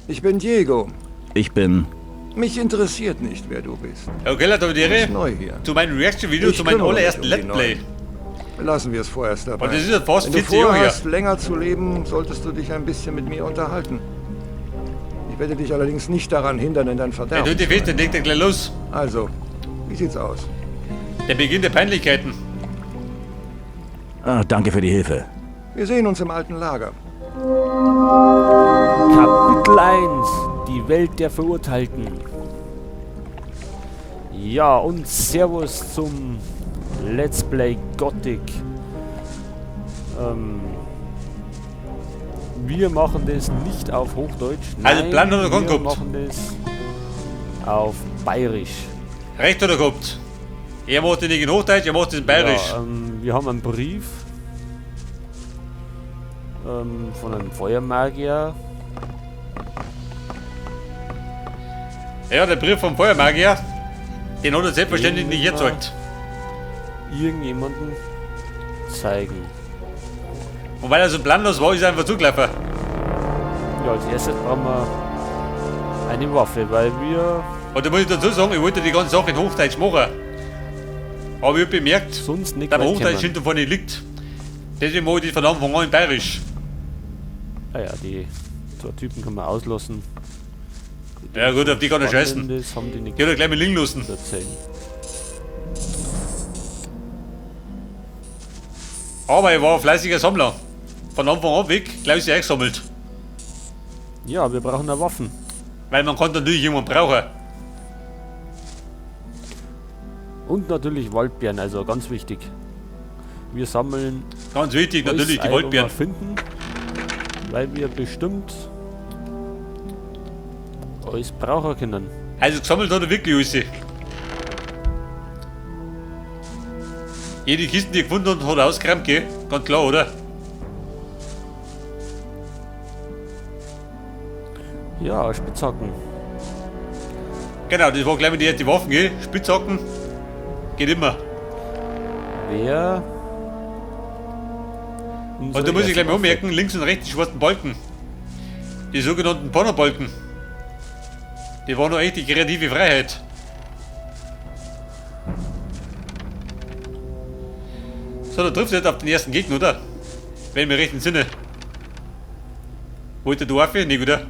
Ich bin Diego. Ich bin... Mich interessiert nicht, wer du bist. Okay, Leute, Du bist neu hier. zu meinem Reaction-Video, Ich zu meinem kümmere mich allerersten um die Let's Play. Lassen wir es vorerst dabei. Und das ist jetzt fast Wenn du 40 Jahre her. vorhast, länger zu leben, solltest du dich ein bisschen mit mir unterhalten. Ich werde dich allerdings nicht daran hindern, in dein Wenn Verderben du die zu fest, dann legt er gleich los. Also, wie sieht's aus? Der Beginn der Peinlichkeiten. Ah, danke für die Hilfe. Wir sehen uns im alten Lager. Kapitel 1. Die Welt der Verurteilten. Ja, und Servus zum Let's Play Gothic. Wir machen das nicht auf Hochdeutsch. Also Plan oder wir gehabt? machen das auf Bayerisch. Recht oder gehabt? Er macht den nicht in Hochdeutsch, er macht das in Bayerisch. Ja, wir haben einen Brief von einem Feuermagier. Ja, der Brief vom Feuermagier, den hat er selbstverständlich nicht erzeugt. Irgendjemanden zeigen. Und weil er so planlos war, ist er einfach zugelaufen. Ja, als erstes brauchen wir eine Waffe, weil wir Und da muss ich dazu sagen, ich wollte die ganze Sache in Hochdeutsch machen. Aber ich habe bemerkt, sonst nicht dass der weit Hochdeutsch kommen. hinter vorne liegt. Deswegen mache ich das von Anfang an in Bayerisch. Ah ja, die zwei Typen kann man auslassen. Ja gut, auf die kann er scheißen. Das haben die nicht Die hat er gleich mal liegen lassen. zu erzählen. Aber er war ein fleißiger Sammler. Von Anfang an weg, gleich ist er eingesammelt. Ja, wir brauchen eine Waffen. Weil man kann natürlich jemanden brauchen. Und natürlich Waldbeeren, also ganz wichtig. Wir sammeln Ganz wichtig, natürlich, die alles ein, Waldbeeren. was wir finden, weil wir bestimmt alles brauchen können. Also gesammelt hat er wirklich alles. Jede Kiste, die er gefunden hat, hat er ausgeräumt, gell? Ganz klar, oder? Ja, Spitzhacken. Genau, das war gleich mit die ersten Waffen, gell? Spitzhacken. Geht immer. Wer? Und da muss ich gleich mal anmerken, links und rechts die schwarzen Balken. Die sogenannten Pannerbalken. Die waren noch echt die kreative Freiheit. So, da trifft er jetzt auf den ersten Gegner, oder? Wenn wir recht im Sinne. Wollte der Waffe? Nicht, oder?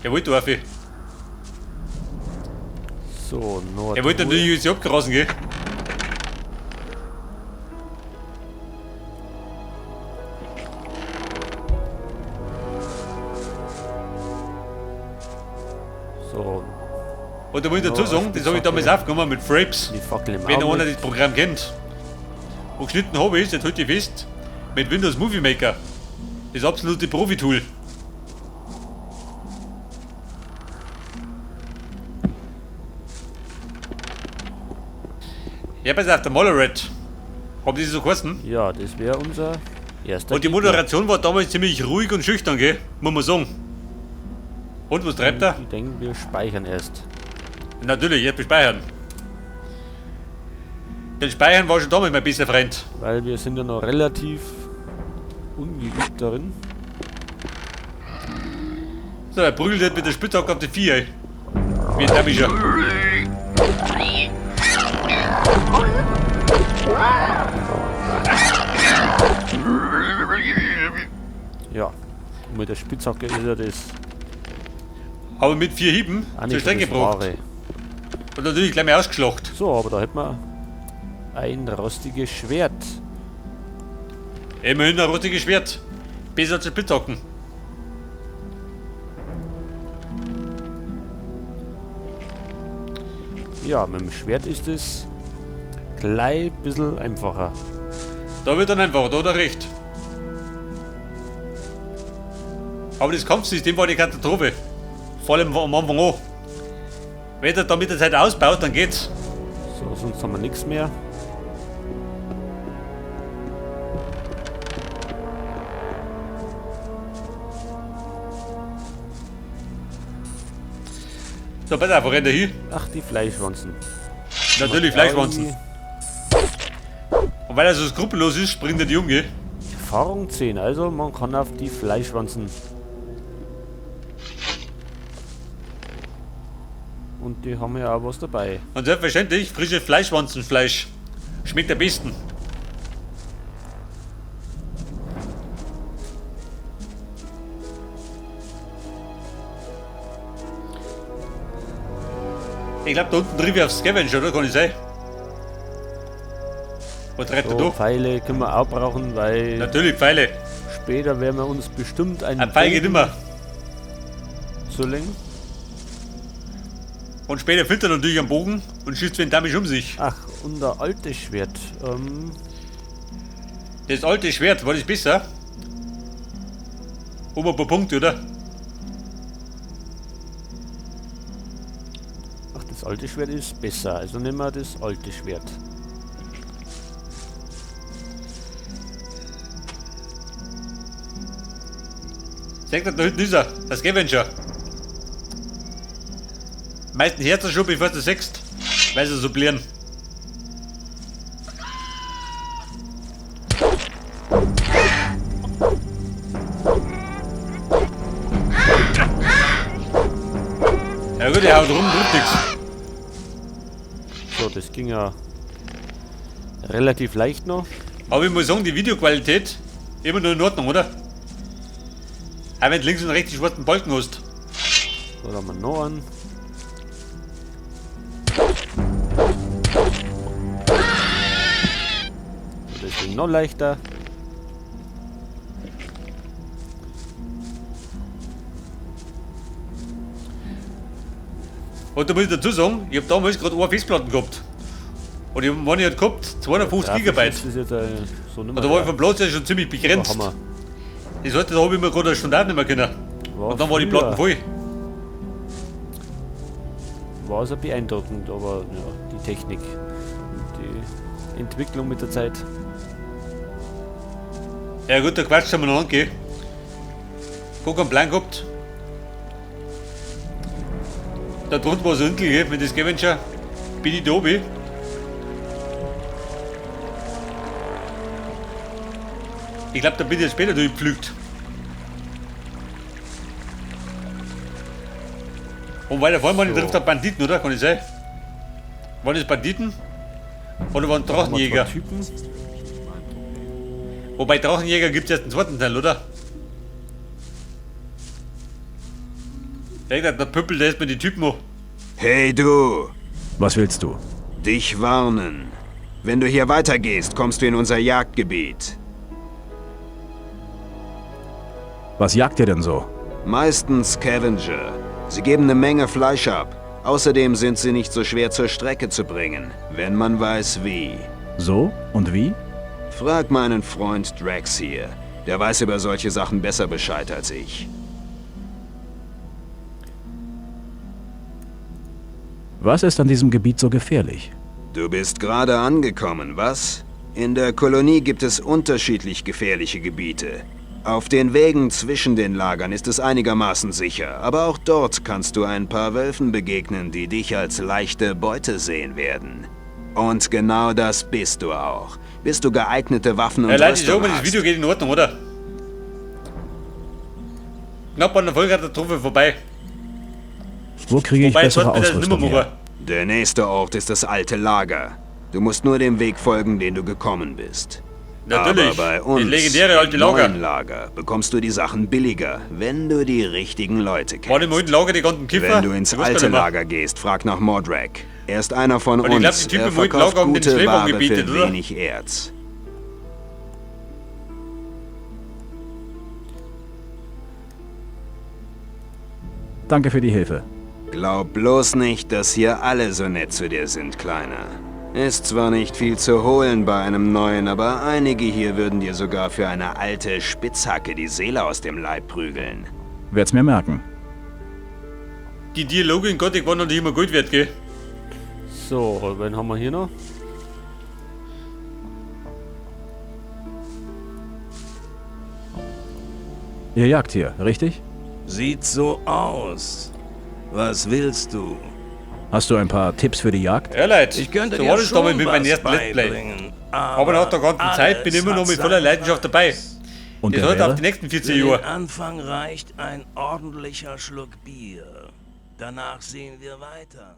Er wollte Waffe. So, Nord. Er wollte natürlich jetzt abgerasen, gell? So, Und da muss ich dazu sagen, das habe ich damals aufgenommen mit Fraps. die Fackel im Wenn einer Auge. das Programm kennt. Und geschnitten habe ich, jetzt halte ich fest, mit Windows Movie Maker. Das absolute Profi-Tool. Ja, pass auf, der Moloret. Haben die so geheißen? Ja, das wäre unser erster Und die Gegner. Moderation war damals ziemlich ruhig und schüchtern, gell? Muss man sagen. Und was treibt er? Ich denke, wir speichern erst. Natürlich, jetzt speichern. Den Speichern war schon damals mein bester Freund. Weil wir sind ja noch relativ ungeübt darin. So, er prügelt jetzt mit der Spitzhacke auf die Vieh, ey. Wie ein Damischer. Ja, und mit der Spitzhacke ist ja das Aber mit 4 Hieben auch zur nicht so Strecke das gebracht. Wahre. Und natürlich gleich mal ausgeschlacht. So, aber da hätten wir ein rostiges Schwert. Immerhin ein rostiges Schwert. Besser als Spitzhacken. Ja, mit dem Schwert ist es gleich ein bisschen einfacher. Da wird dann einfach, da hat er recht. Aber das Kampfsystem war die Katastrophe. Vor allem am Anfang an. Wenn er da mit der Zeit ausbaut, dann geht's. So, sonst haben wir nichts mehr. So, pass auf, wo rennt er hin? Ach, die Fleischwanzen. Natürlich Fleischwanzen. Und weil er so skrupellos ist, springt er die Junge. Erfahrung 10, also man kann auf die Fleischwanzen Und die haben ja auch was dabei. Und selbstverständlich frisches Fleischwanzenfleisch. Schmeckt am besten. Ich glaube, da unten drüben wir aufs Scavenger, oder? Kann ich sein? Was treibt er So, da? Pfeile können wir auch brauchen, weil Natürlich, Pfeile. später werden wir uns bestimmt einen Ein Pfeil geht immer. zulegen. Und später filtert er natürlich am Bogen und schießt den damit um sich. Ach, und der alte Schwert. Das alte Schwert, war das besser? Ein paar Punkte, oder? Ach, das alte Schwert ist besser. Also nehmen wir das alte Schwert. Sagt er, da hinten ist er, das Scavenger. Meistens Herzen schon, bevor du sechst, weil sie so blieren. Ja gut, er haut rum, tut nix. So, das ging ja relativ leicht noch. Aber ich muss sagen, die Videoqualität immer noch in Ordnung, oder? Auch wenn du links und rechts die schwarzen Balken hast. So, da haben wir noch einen. So, das ging noch leichter. Und da muss ich dazu sagen, ich habe damals gerade eine Festplatte gehabt. Und ich meine, ich hat gehabt 250 Grafisch Gigabyte. ist das jetzt, so nicht Und mehr da war ich da. vom Platz ja schon ziemlich begrenzt. Hammer. Das heißt, da habe ich mir gerade eine Stunde auch nicht mehr können. Und dann war die Platten voll. War also beeindruckend, aber ja, die Technik, die Entwicklung mit der Zeit. Ja gut, der Quatsch haben wir noch angehen. Guck, einen Plan gehabt. Da drunten war so ein Insel mit dem Scavenger. Bin ich da oben. Ich glaube, da bin ich jetzt später durchgepflügt. Und weiter vorne waren die trifft auf Banditen, oder? Kann ich sagen? Waren das Banditen? Oder waren Drachenjäger? Zwei Typen. Wobei Drachenjäger gibt es erst einen zweiten Teil, oder? Der Püppel, der ist mir die Typen hoch. Hey du, Was willst du? dich warnen. Wenn du hier weitergehst, kommst du in unser Jagdgebiet. Was jagt ihr denn so? Meistens Scavenger. Sie geben eine Menge Fleisch ab. Außerdem sind sie nicht so schwer zur Strecke zu bringen, wenn man weiß wie. So? Und wie? Frag meinen Freund Drax hier. Der weiß über solche Sachen besser Bescheid als ich. Was ist an diesem Gebiet so gefährlich? Du bist gerade angekommen, was? In der Kolonie gibt es unterschiedlich gefährliche Gebiete. Auf den Wegen zwischen den Lagern ist es einigermaßen sicher, aber auch dort kannst du ein paar Wölfen begegnen, die dich als leichte Beute sehen werden. Und genau das bist du auch. Bis du geeignete Waffen und Ja, Leute, ich sag Rüstung mal, das hast. Video geht in Ordnung, oder? Knapp an der Vollkatastrophe vorbei. Wo kriege ich Wobei, bessere sollten wir das nicht mehr Ausrüstung machen. her? Der nächste Ort ist das alte Lager. Du musst nur dem Weg folgen, den du gekommen bist. Natürlich, Aber bei uns, das legendäre alte im Lager. neuen Lager, bekommst du die Sachen billiger, wenn du die richtigen Leute War im kennst. alten Lager die ganzen Kiffer? Wenn du ins Ich weiß gar alte nicht mehr. Lager gehst, frag nach Mordrak. Er ist einer von Und ich glaub, uns. die Typen Er im alten verkauft Lager haben den gute Schleber Ware gebietet, für oder? wenig Erz. Danke für die Hilfe. Glaub bloß nicht, dass hier alle so nett zu dir sind, Kleiner. Ist zwar nicht viel zu holen bei einem neuen, aber einige hier würden dir sogar für eine alte Spitzhacke die Seele aus dem Leib prügeln. Werd's mir merken. Die Dialoge in Gothic waren noch nicht immer gut wert, gell? So, wen haben wir hier noch? Ihr jagt hier, richtig? Sieht so aus. Was willst du? Hast du ein paar Tipps für die Jagd? Ja, Leute, Ich könnte so dir war das damals schon mit meinem was ersten Let's Play. beibringen, Aber nach der ganzen Zeit bin ich immer noch mit voller Leidenschaft dabei. Und Das der heute auf wäre? die nächsten 14 Für den Jahre. Anfang reicht ein ordentlicher Schluck Bier. Danach sehen wir weiter.